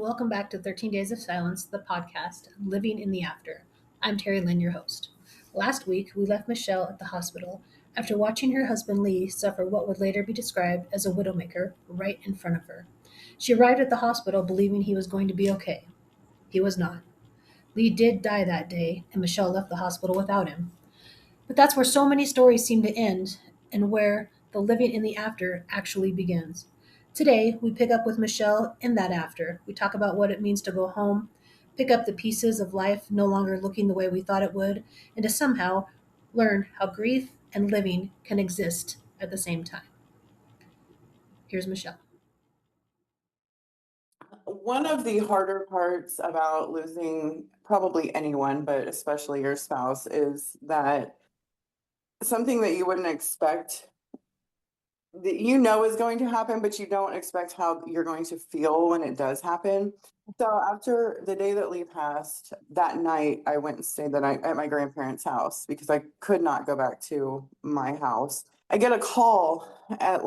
welcome back to 13 Days of Silence, the podcast, Living in the After. I'm Terry Lynn, your host. Last week, we left Michelle at the hospital after watching her husband Lee suffer what would later be described as a widowmaker right in front of her. She arrived at the hospital believing he was going to be okay. He was not. Lee did die that day, and Michelle left the hospital without him. But that's where so many stories seem to end, and where the living in the after actually begins. Today, we pick up with Michelle in that after. We talk about what it means to go home, pick up the pieces of life no longer looking the way we thought it would, and to somehow learn how grief and living can exist at the same time. Here's Michelle. One of the harder parts about losing probably anyone, but especially your spouse, is that something that you wouldn't expect that you know is going to happen, but you don't expect how you're going to feel when it does happen. So after the day that Lee passed, that night I went and stayed the night at my grandparents' house because I could not go back to my house. I get a call at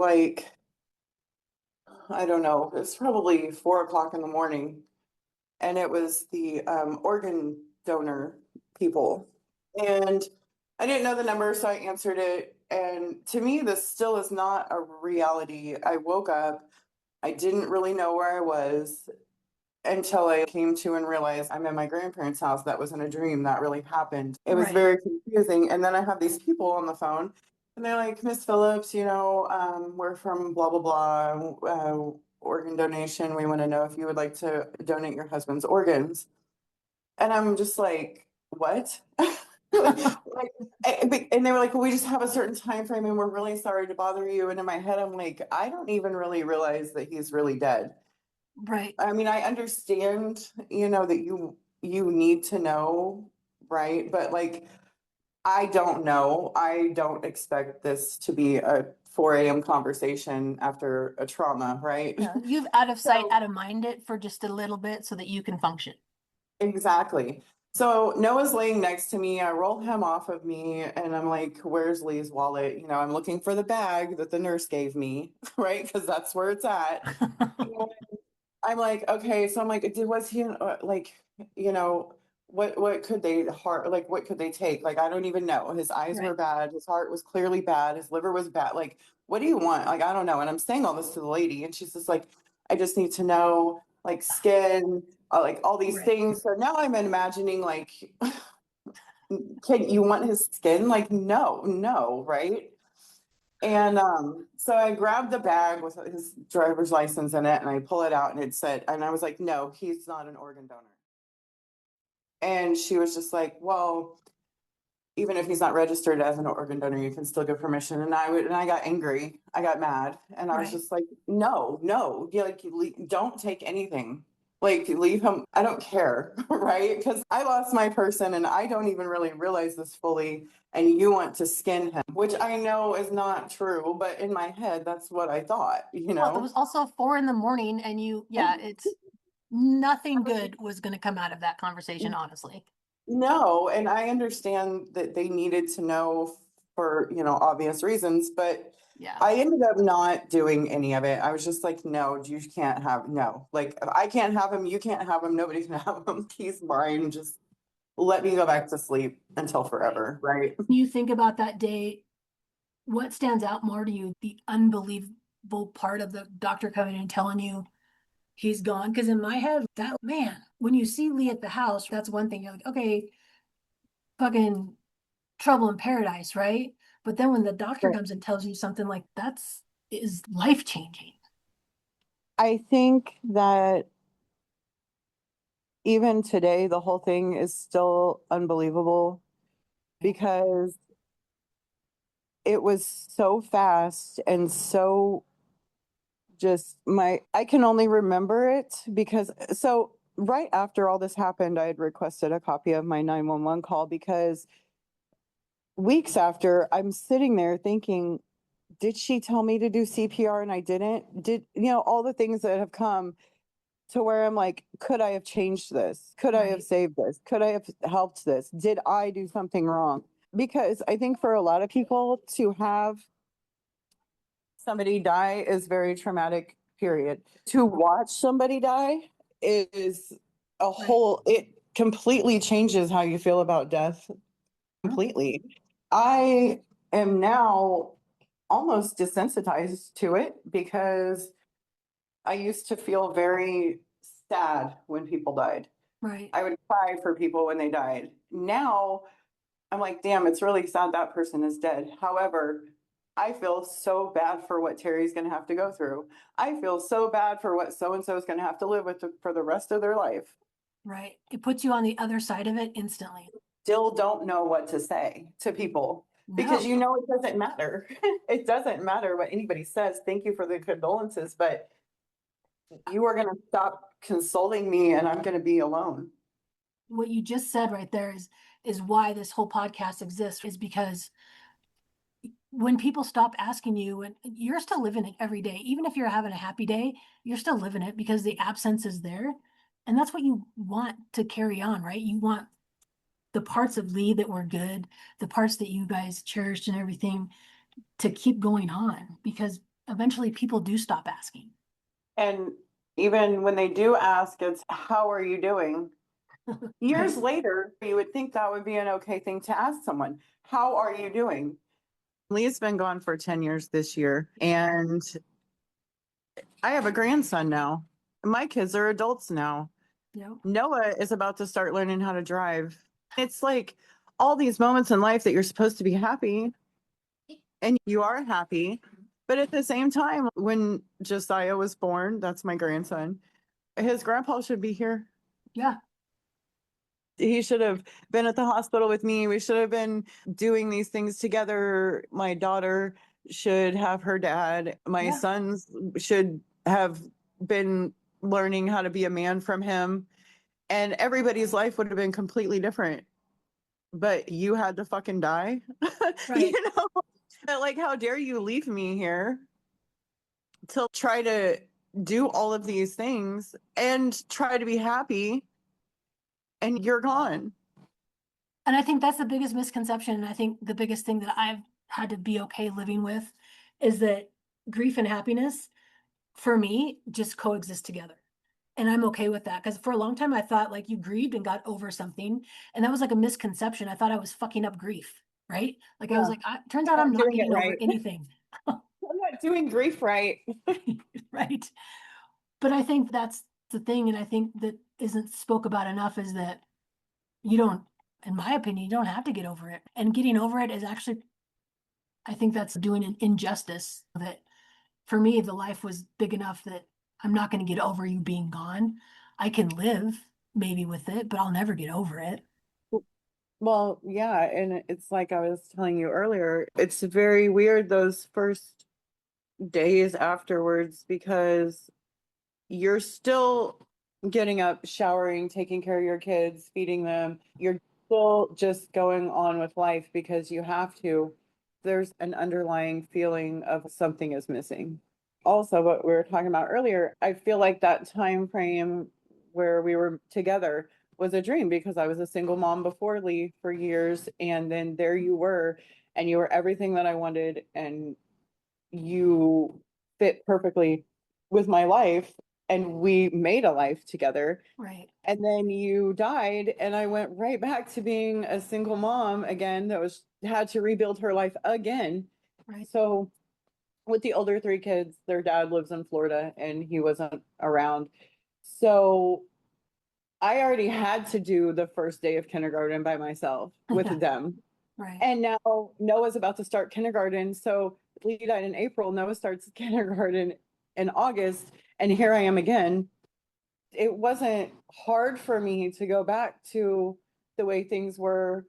I don't know, it's probably 4 o'clock in the morning. And it was the organ donor people. And I didn't know the number, so I answered it. And to me, this still is not a reality. I woke up, I didn't really know where I was until I came to and realized I'm in my grandparents' house. That wasn't a dream, that really happened. It was Right. very confusing. And then I have these people on the phone, and they're like, Miss Phillips, we're from blah, blah, blah, organ donation. We want to know if you would like to donate your husband's organs. And I'm just like, what? And they were like, well, we just have a certain time frame and we're really sorry to bother you. And in my head, I'm like, I don't even really realize that he's really dead. Right. I mean, I understand, that you need to know, right? But I don't know. I don't expect this to be a 4 a.m. conversation after a trauma, right? Yeah, you've out of sight, So- out of mind it for just a little bit so that you can function. Exactly. So Noah's laying next to me. I roll him off of me and I'm like, where's Lee's wallet? I'm looking for the bag that the nurse gave me, right? Because that's where it's at. And I'm like, okay. So I'm like, was he what could they what could they take? Like, I don't even know. His eyes Right. were bad. His heart was clearly bad. His liver was bad. Like, what do you want? Like, I don't know. And I'm saying all this to the lady and she's just like, I just need to know, like, skin, like all these Right. things. So now I'm imagining like, can you want his skin? Like, no, right? And so I grabbed the bag with his driver's license in it and I pull it out and it said, and I was like, no, he's not an organ donor. And she was just like, well, even if he's not registered as an organ donor, you can still give permission. And I got angry. I got mad. And I was Right. just like, no, don't take anything. Like, leave him. I don't care, right? Because I lost my person and I don't even really realize this fully. And you want to skin him, which I know is not true, but in my head, that's what I thought, Well, it was also 4 a.m, and it's nothing good was going to come out of that conversation, honestly. No, and I understand that they needed to know for, obvious reasons, but Yeah. I ended up not doing any of it. I was just like, no, you can't have, no, like, if I can't have him, you can't have him, nobody can have him. He's mine. Just let me go back to sleep until forever, right? When you think about that day, what stands out more to you? The unbelievable part of the doctor coming and telling you he's gone? Because in my head, when you see Lee at the house, that's one thing. You're like, okay, fucking trouble in paradise, right? But then when the doctor Right. comes and tells you something like is life changing. I think that even today, the whole thing is still unbelievable because it was so fast and so I can only remember it because so right after all this happened, I had requested a copy of my 911 call because weeks after I'm sitting there thinking, did she tell me to do CPR and I didn't? All the things that have come to where I'm like, could I have changed this? Could I have Right. saved this? Could I have helped this? Did I do something wrong? Because I think for a lot of people to have somebody die is very traumatic, period. To watch somebody die is a Right. whole, it completely changes how you feel about death completely. I am now almost desensitized to it because I used to feel very sad when people died. Right. I would cry for people when they died. Now I'm like, damn, it's really sad that person is dead. However, I feel so bad for what Terry's going to have to go through. I feel so bad for what so and so is going to have to live with for the rest of their life. Right. It puts you on the other side of it instantly. Still don't know what to say to people because No. you know it doesn't matter. It doesn't matter what anybody says. Thank you for the condolences, but you are going to stop consoling me and I'm going to be alone. What you just said right there is why this whole podcast exists, is because when people stop asking you, and you're still living it every day, even if you're having a happy day, you're still living it because the absence is there. And that's what you want to carry on, right? You want the parts of Lee that were good, the parts that you guys cherished and everything to keep going on, because eventually people do stop asking. And even when they do ask, it's how are you doing? Years Right. later, you would think that would be an okay thing to ask someone. How are you doing? Lee's been gone for 10 years this year, and I have a grandson now. My kids are adults now. Yep. Noah is about to start learning how to drive. It's like all these moments in life that you're supposed to be happy, and you are happy. But at the same time, when Josiah was born, that's my grandson, his grandpa should be here. Yeah. He should have been at the hospital with me. We should have been doing these things together. My daughter should have her dad. My Yeah. sons should have been learning how to be a man from him. And everybody's life would have been completely different. But you had to fucking die. Right. You know, like, how dare you leave me here to try to do all of these things and try to be happy, and you're gone. And I think that's the biggest misconception. And I think the biggest thing that I've had to be okay living with is that grief and happiness for me just coexist together. And I'm okay with that because for a long time I thought like you grieved and got over something. And that was like a misconception. I thought I was fucking up grief, right? Like I was Yeah, like, turns out I'm I'm not doing it getting over right. anything, I'm not doing grief right. right? But I think that's the thing. And I think that isn't spoke about enough is that you don't, in my opinion, you don't have to get over it. And getting over it is actually, I think that's doing an injustice that for me, the life was big enough that I'm not going to get over you being gone. I can live maybe with it, but I'll never get over it. Well, yeah, and it's like I was telling you earlier, it's very weird those first days afterwards because you're still getting up, showering, taking care of your kids, feeding them. You're still just going on with life because you have to. There's an underlying feeling of something is missing. Also, what we were talking about earlier, I feel like that time frame where we were together was a dream because I was a single mom before Lee for years, and then there you were, and you were everything that I wanted, and you fit perfectly with my life, and we made a life together. Right. And then you died, and I went right back to being a single mom again that was had to rebuild her life again. Right. So with the older three kids, their dad lives in Florida and he wasn't around. So I already had to do the first day of kindergarten by myself with Yeah. them. Right. And now Noah's about to start kindergarten. So Lee died in April. Noah starts kindergarten in August. And here I am again. It wasn't hard for me to go back to the way things were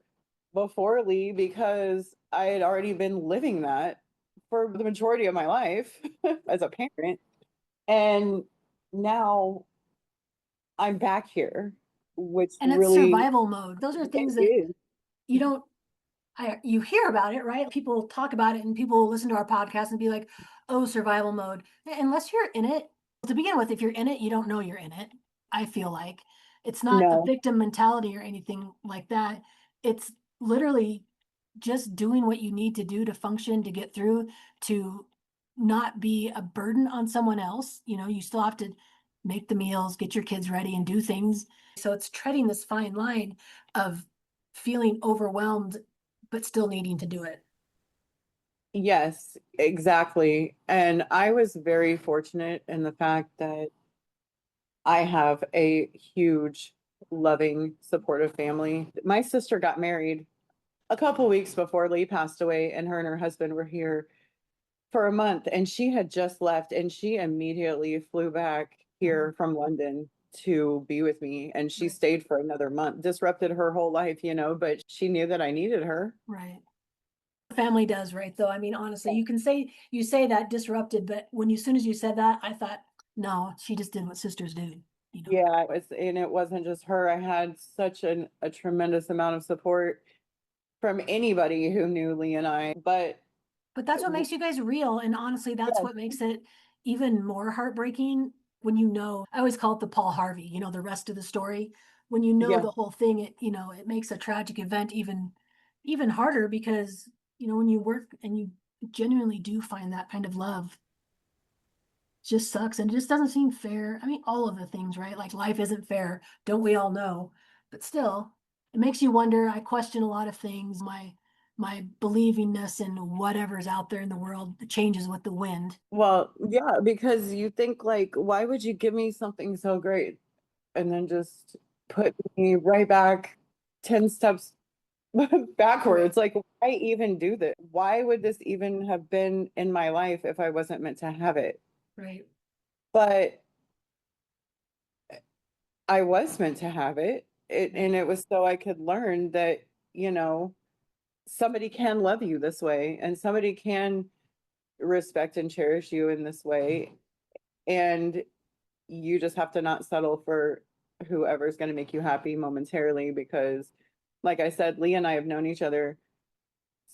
before Lee because I had already been living that for the majority of my life as a parent. And now I'm back here, which And it's really survival mode. Those are it things that is. you don't you hear about it, right? People talk about it and people listen to our podcast and be like, oh, survival mode. Unless you're in it, to begin with, if you're in it, you don't know you're in it. I feel like it's not a No. victim mentality or anything like that. It's literally just doing what you need to do to function, to get through, to not be a burden on someone else. You know, you still have to make the meals, get your kids ready, and do things. So it's treading this fine line of feeling overwhelmed, but still needing to do it. Yes, exactly. And I was very fortunate in the fact that I have a huge, loving, supportive family. My sister got married a couple weeks before Lee passed away, and her husband were here for a month, and she had just left, and she immediately flew back here from London to be with me, and she Right. stayed for another month. Disrupted her whole life, but she knew that I needed her. Right. Family does, right? Though, I mean, honestly, you say that disrupted, but as soon as you said that, I thought, no, she just did what sisters do. Yeah, and it wasn't just her. I had such a tremendous amount of support from anybody who knew Lee and I. But But that's what makes you guys real. And honestly, that's yes, what makes it even more heartbreaking when I always call it the Paul Harvey, the rest of the story. When you know yeah. the whole thing, it makes a tragic event even harder because, when you work and you genuinely do find that kind of love, it just sucks and it just doesn't seem fair. I mean, all of the things, right? Like life isn't fair, don't we all know? But still, it makes you wonder. I question a lot of things. My believingness in whatever's out there in the world changes with the wind. Well, yeah, because you think like, why would you give me something so great and then just put me right back 10 steps Right. backwards? Like, why even do this? Why would this even have been in my life if I wasn't meant to have it? Right. But I was meant to have it. Right. And it was so I could learn that, you know, somebody can love you this way and somebody can respect and cherish you in this way. And you just have to not settle for whoever's going to make you happy momentarily because, like I said, Lee and I have known each other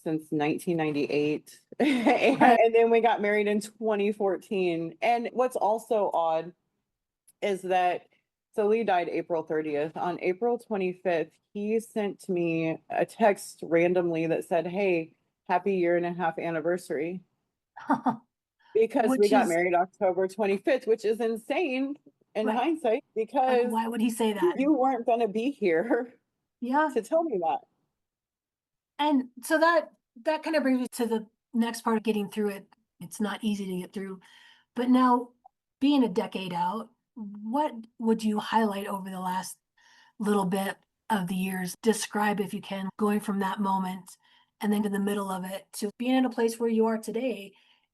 since 1998. Right. And then we got married in 2014. And what's also odd is that so Lee died April 30th. On April 25th, he sent me a text randomly that said, "Hey, happy year and a half anniversary." Because we Which got is married October 25th, which is insane in right. hindsight Like, because why would he say that? you weren't going to be here Yeah. to tell me that. And so that kind of brings me to the next part of getting through it. It's not easy to get through. But now, being a decade out, what would you highlight over the last little bit of the years? Describe, if you can, going from that moment and then to the middle of it to being in a place where you are today,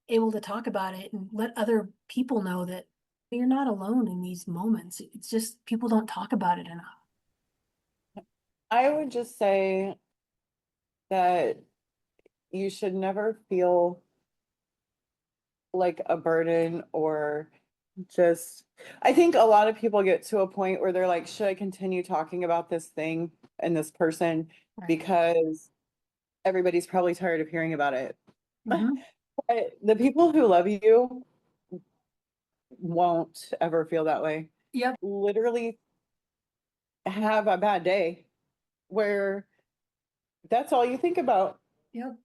able to talk about it and let other people know that you're not alone in these moments. It's just people don't talk about it enough. I would just say that you should never feel like a burden or just, I think a lot of people get to a point where they're like, should I continue talking about this thing and this person? Right. Because everybody's probably tired of hearing about it. Hmm. But the people who love you won't ever feel that way. Yep. Literally have a bad day where that's all you think about. Yep.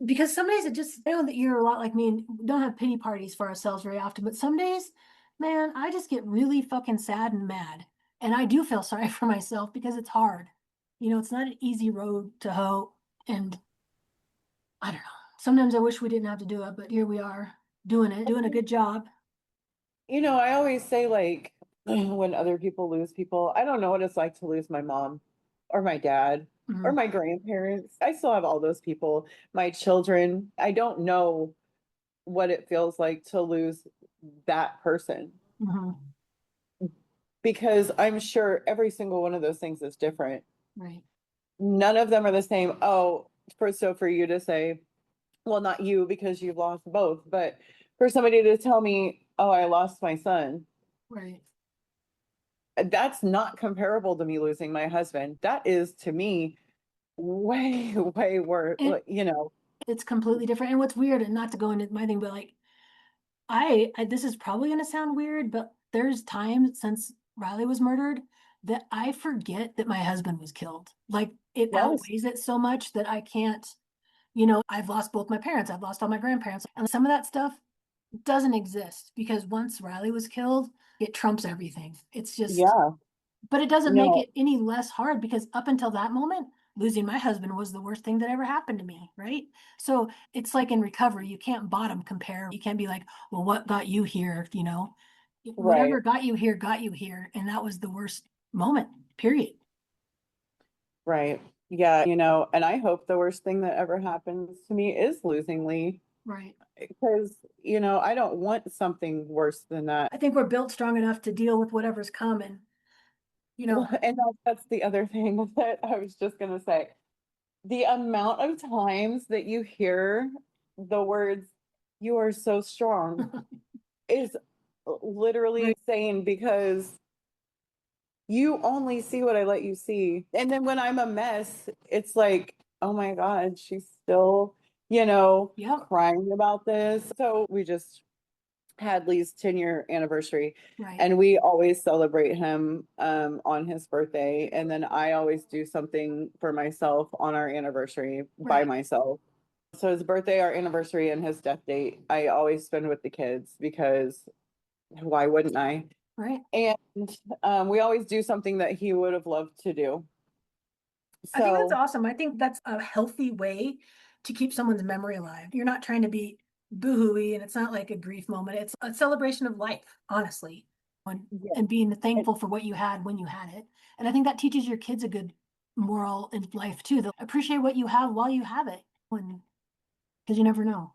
Because some days I know that you're a lot like me and we don't have pity parties for ourselves very often, but some days, man, I just get really fucking sad and mad. And I do feel sorry for myself because it's hard. It's not an easy road to hoe. And I don't know. Sometimes I wish we didn't have to do it, but here we are doing it, doing a good job. I always say, like, when other people lose people, I don't know what it's like to lose my mom or my dad or Mhm. my grandparents. I still have all those people, my children. I don't know what it feels like to lose that person Mhm. because I'm sure every single one of those things is different. Right. None of them are the same. Oh, for you to say, well, not you because you've lost both, but for somebody to tell me, oh, I lost my son, Right. that's not comparable to me losing my husband. That is to me way, way worse, And it's completely different. And what's weird, and not to go into my thing, but like this is probably going to sound weird, but there's times since Riley was murdered that I forget that my husband was killed. Like it Yes. outweighs it so much that I can't, I've lost both my parents, I've lost all my grandparents, and some of that stuff. doesn't exist because once Riley was killed, it trumps everything. It's just, Yeah, but it doesn't make no, it any less hard because up until that moment, losing my husband was the worst thing that ever happened to me, right? So it's like in recovery, you can't bottom compare. You can't be like, well, what got you here? right, Whatever got you here. And that was the worst moment, period. right. Yeah, and I hope the worst thing that ever happens to me is losing Lee Right. because, I don't want something worse than that. I think we're built strong enough to deal with whatever's coming, you Well, know. and that's the other thing that I was just going to say. The amount of times that you hear the words, you are so strong, is literally Right. insane because you only see what I let you see. And then when I'm a mess, it's like, oh my God, she's still, Yep. crying about this. So we just had Lee's 10-year anniversary Right. and we always celebrate him on his birthday. And then I always do something for myself on our anniversary by Right. myself. So his birthday, our anniversary, and his death date, I always spend with the kids because why wouldn't I? Right. And we always do something that he would have loved to do. I think that's So awesome. I think that's a healthy way to keep someone's memory alive. You're not trying to be boohooey and it's not like a grief moment. It's a celebration of life, honestly, yeah, and being and- thankful for what you had when you had it. And I think that teaches your kids a good moral in life too. They'll appreciate what you have while you have it. When because you never know.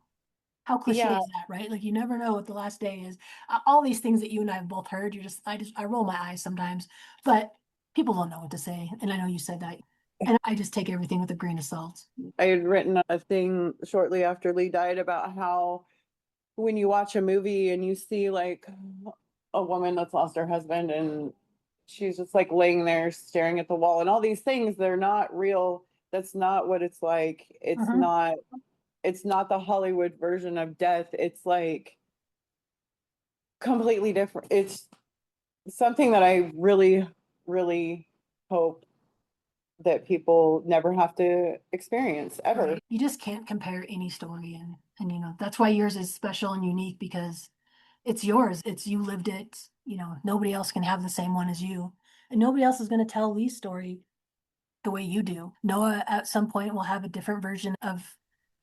How cliche yeah, is that, right? Like you never know what the last day is. All these things that you and I have both heard, I roll my eyes sometimes, but people don't know what to say. And I know you said that. And I just take everything with a grain of salt. I had written a thing shortly after Lee died about how when you watch a movie and you see like a woman that's lost her husband and she's just like laying there staring at the wall and all these things, they're not real. That's not what it's like. Mhm. It's not the Hollywood version of death. It's like completely different. It's something that I really, really hope that people never have to experience ever. Right. You just can't compare any story. And, that's why yours is special and unique because it's yours. It's you lived it. Nobody else can have the same one as you. And nobody else is going to tell Lee's story the way you do. Noah at some point will have a different version of,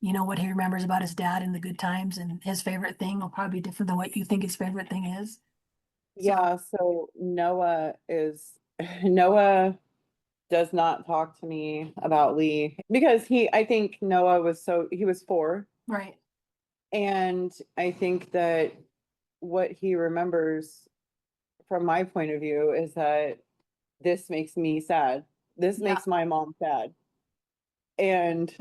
what he remembers about his dad and the good times, and his favorite thing will probably be different than what you think his favorite thing is. So, Yeah, so Noah does not talk to me about Lee because I think Noah he was 4. right. And I think that what he remembers from my point of view is that this makes me sad. This Yeah, makes my mom sad. And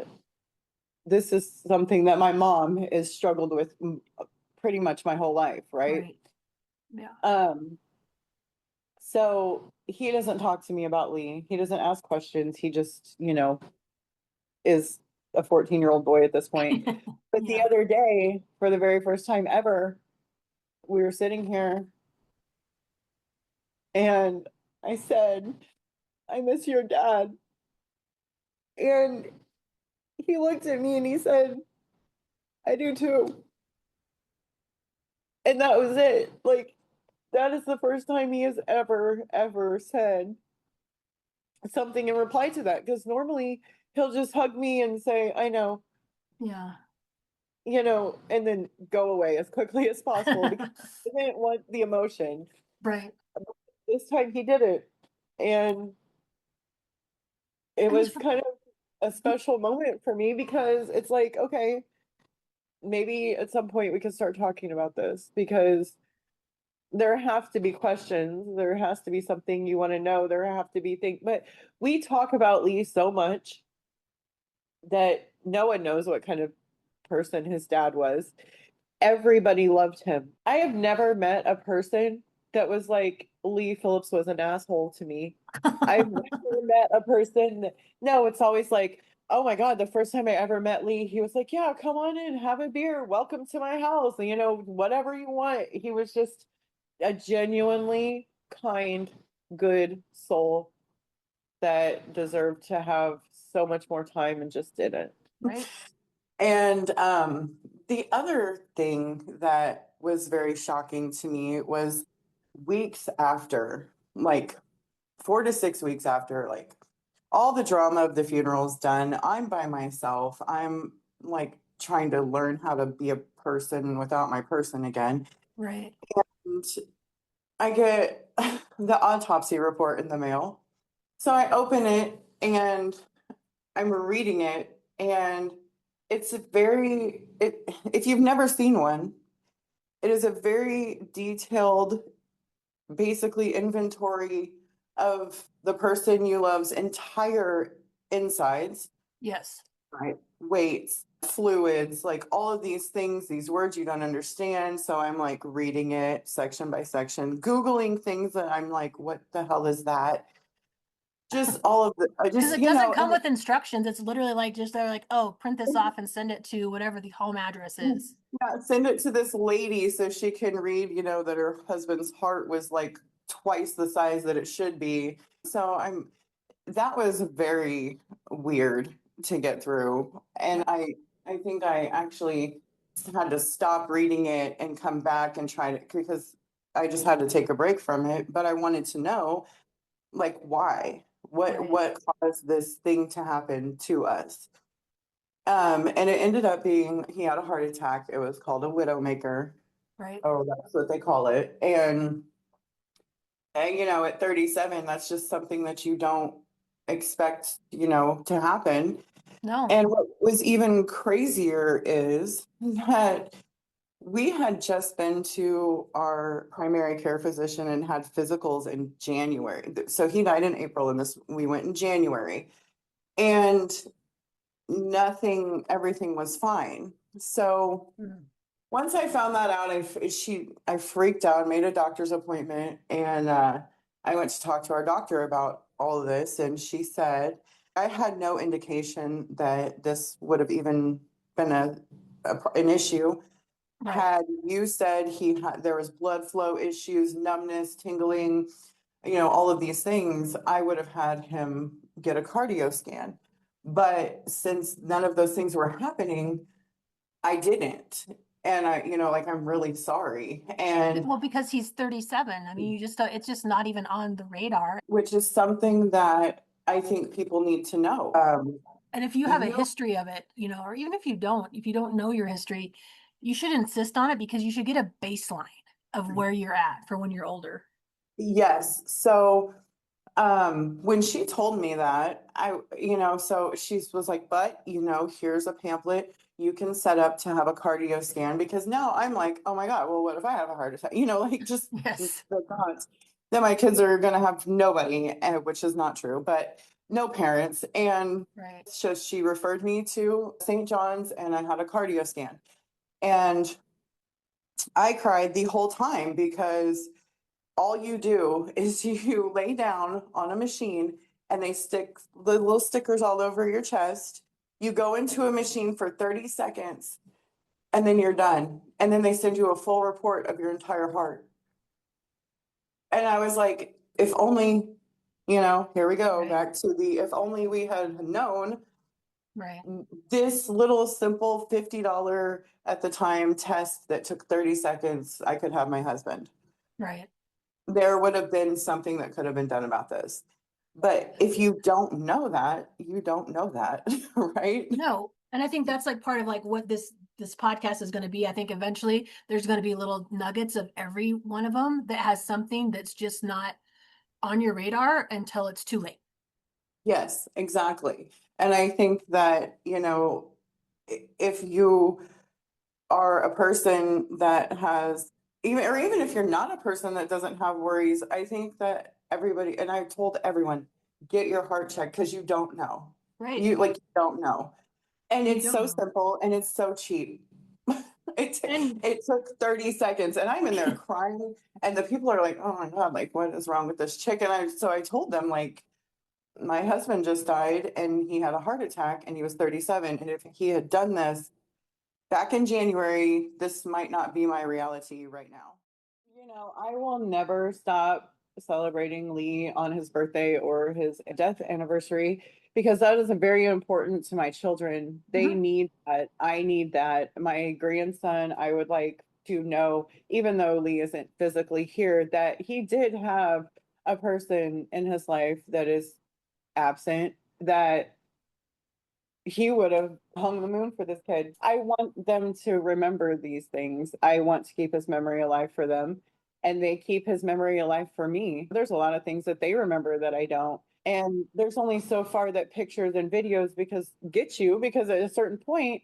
this is something that my mom has struggled with pretty much my whole life, right? right. Yeah. Um, so he doesn't talk to me about Lee. He doesn't ask questions. He just, is a 14-year-old boy at this point. But the Yeah. other day, for the very first time ever, we were sitting here and I said, I miss your dad. And he looked at me and he said, I do too. And that was it. Like, that is the first time he has ever, ever said something in reply to that. Because normally he'll just hug me and say, I know, Yeah. and then go away as quickly as possible because he didn't want the emotion. Right. This time he did it. And it And was kind of a special moment for me because it's like, okay, maybe at some point we can start talking about this because there have to be questions. There has to be something you want to know. There have to be things. But we talk about Lee so much that no one knows what kind of person his dad was. Everybody loved him. I have never met a person that was like, Lee Phillips was an asshole to me. I've never met a person that, no, it's always like, oh my God, the first time I ever met Lee, he was like, yeah, come on in, have a beer, welcome to my house, whatever you want. He was just a genuinely kind, good soul that deserved to have so much more time and just didn't. right. And The other thing that was very shocking to me was weeks after, like 4 to 6 weeks after, like all the drama of the funeral's done, I'm by myself. I'm like trying to learn how to be a person without my person again. Right. And I get the autopsy report in the mail. So I open it and I'm reading it, and it's a if you've never seen one, it is a very detailed, basically inventory of the person you love's entire insides, Yes. right? Weights, fluids, like all of these things, these words you don't understand. So I'm like reading it section by section, Googling things that I'm like, what the hell is that? Just all of the, I Because just, it doesn't come with instructions. It's literally like just they're like, oh, print this off and send it to whatever the home address is. yeah, send it to this lady so she can read, that her husband's heart was like twice the size that it should be. So that was very weird to get through. And Yeah. I think I actually had to stop reading it and come back and try to, because I just had to take a break from it. But I wanted to know, like, why? Right. What caused this thing to happen to us? And it ended up being he had a heart attack. It was called a widowmaker. Right. Oh, that's what they call it. And at 37, that's just something that you don't expect, to happen. No. And what was even crazier is that we had just been to our primary care physician and had physicals in January. So he died in April, and we went in January. And everything was fine. So Mm. once I found that out, I freaked out, made a doctor's appointment, and I went to talk to our doctor about all of this, and she said I had no indication that this would have even been an issue. Right. Had you said there was blood flow issues, numbness, tingling, all of these things, I would have had him get a cardio scan. But since none of those things were happening, I didn't. And like, I'm really sorry. And Well, because he's 37. I mean, you just it's just not even on the radar. which is something that I think people need to know. And if you have a You, history of it, or even if you don't know your history, you should insist on it because you should get a baseline of where you're at for when you're older. yes. So when she told me that, so she was like, but here's a pamphlet you can set up to have a cardio scan, because now I'm like, oh my God, well, what if I have a heart attack? Like just Yes. the thoughts that my kids are gonna have nobody, which is not true, but no parents. And Right. so she referred me to St. John's, and I had a cardio scan. And I cried the whole time, because all you do is you lay down on a machine and they stick the little stickers all over your chest. You go into a machine for 30 seconds and then you're done. And then they send you a full report of your entire heart. And I was like, if only, here we go Right. back to the if only we had known Right. this little simple $50 at the time test that took 30 seconds, I could have my husband. Right. There would have been something that could have been done about this. But if you don't know that, you don't know that, right? No. And I think that's like part of like what this podcast is going to be. I think eventually there's going to be little nuggets of every one of them that has something that's just not on your radar until it's too late. Yes, exactly. And I think that, if you are a person that has even if you're not a person that doesn't have worries, I think that everybody, and I've told everyone, get your heart checked, because you don't know. Right. You don't know. And You it's don't so know. simple and it's so cheap. It And it took 30 seconds, and I'm in there crying, and the people are like, "Oh my God, like what is wrong with this chick?" And I told them, like, my husband just died and he had a heart attack and he was 37, and if he had done this back in January, this might not be my reality right now. I will never stop celebrating Lee on his birthday or his death anniversary, because that is a very important to my children. They Mhm. need that. I need that. My grandson, I would like to know, even though Lee isn't physically here, that he did have a person in his life that is absent, that he would have hung the moon for this kid. I want them to remember these things. I want to keep his memory alive for them. And they keep his memory alive for me. There's a lot of things that they remember that I don't. And there's only so far that pictures and videos get you, because at a certain point,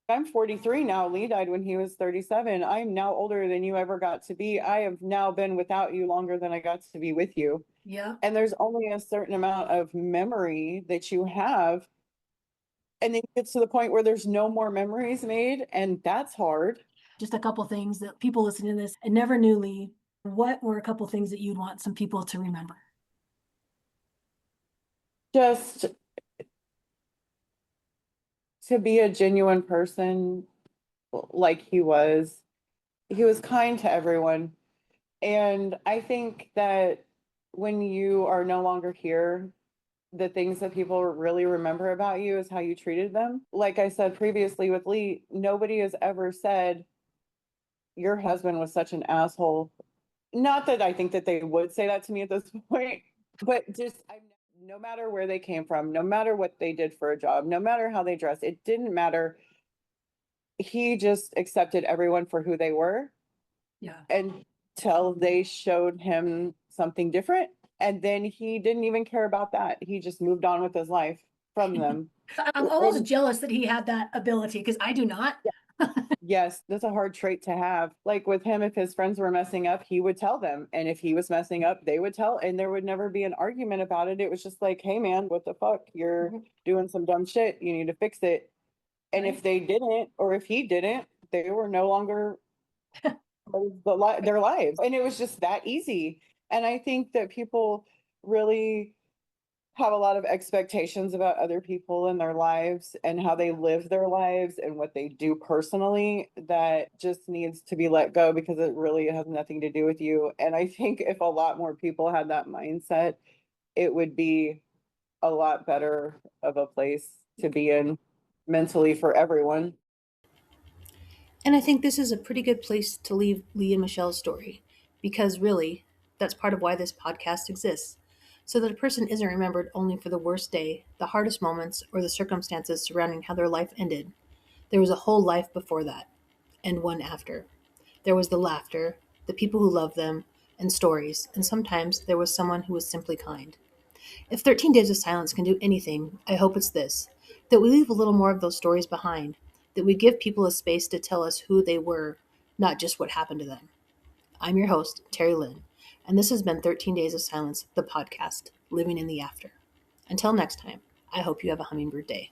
I'm 43 now. Lee died when he was 37. I'm now older than you ever got to be. I have now been without you longer than I got to be with you. Yeah. And there's only a certain amount of memory that you have, and it gets to the point where there's no more memories made, and that's hard. Just a couple things that people listening to this and never knew Lee. What were a couple things that you'd want some people to remember? Just to be a genuine person, like he was kind to everyone. And I think that when you are no longer here, the things that people really remember about you is how you treated them. Like I said previously with Lee, nobody has ever said your husband was such an asshole. Not that I think that they would say that to me at this point, but just no matter where they came from, no matter what they did for a job, no matter how they dressed, it didn't matter. He just accepted everyone for who they were Yeah. until they showed him something different. And then he didn't even care about that. He just moved on with his life from them. I'm almost jealous that he had that ability because I do not. Yes, that's a hard trait to have. Like with him, if his friends were messing up, he would tell them. And if he was messing up, they would tell, and there would never be an argument about it. It was just like, hey, man, what the fuck? You're Mhm. doing some dumb shit. You need to fix it. And Right. if they didn't, or if he didn't, they were no longer their lives. And it was just that easy. And I think that people really have a lot of expectations about other people and their lives and how they live their lives and what they do personally, that just needs to be let go, because it really has nothing to do with you. And I think if a lot more people had that mindset, it would be a lot better of a place to be in mentally for everyone. And I think this is a pretty good place to leave Lee and Michelle's story because really, that's part of why this podcast exists. So that a person isn't remembered only for the worst day, the hardest moments, or the circumstances surrounding how their life ended. There was a whole life before that, and one after. There was the laughter, the people who loved them, and stories, and sometimes there was someone who was simply kind. If 13 Days of Silence can do anything, I hope it's this, that we leave a little more of those stories behind, that we give people a space to tell us who they were, not just what happened to them. I'm your host, Terry Lynn, and this has been 13 Days of Silence, the podcast, Living in the After. Until next time, I hope you have a hummingbird day.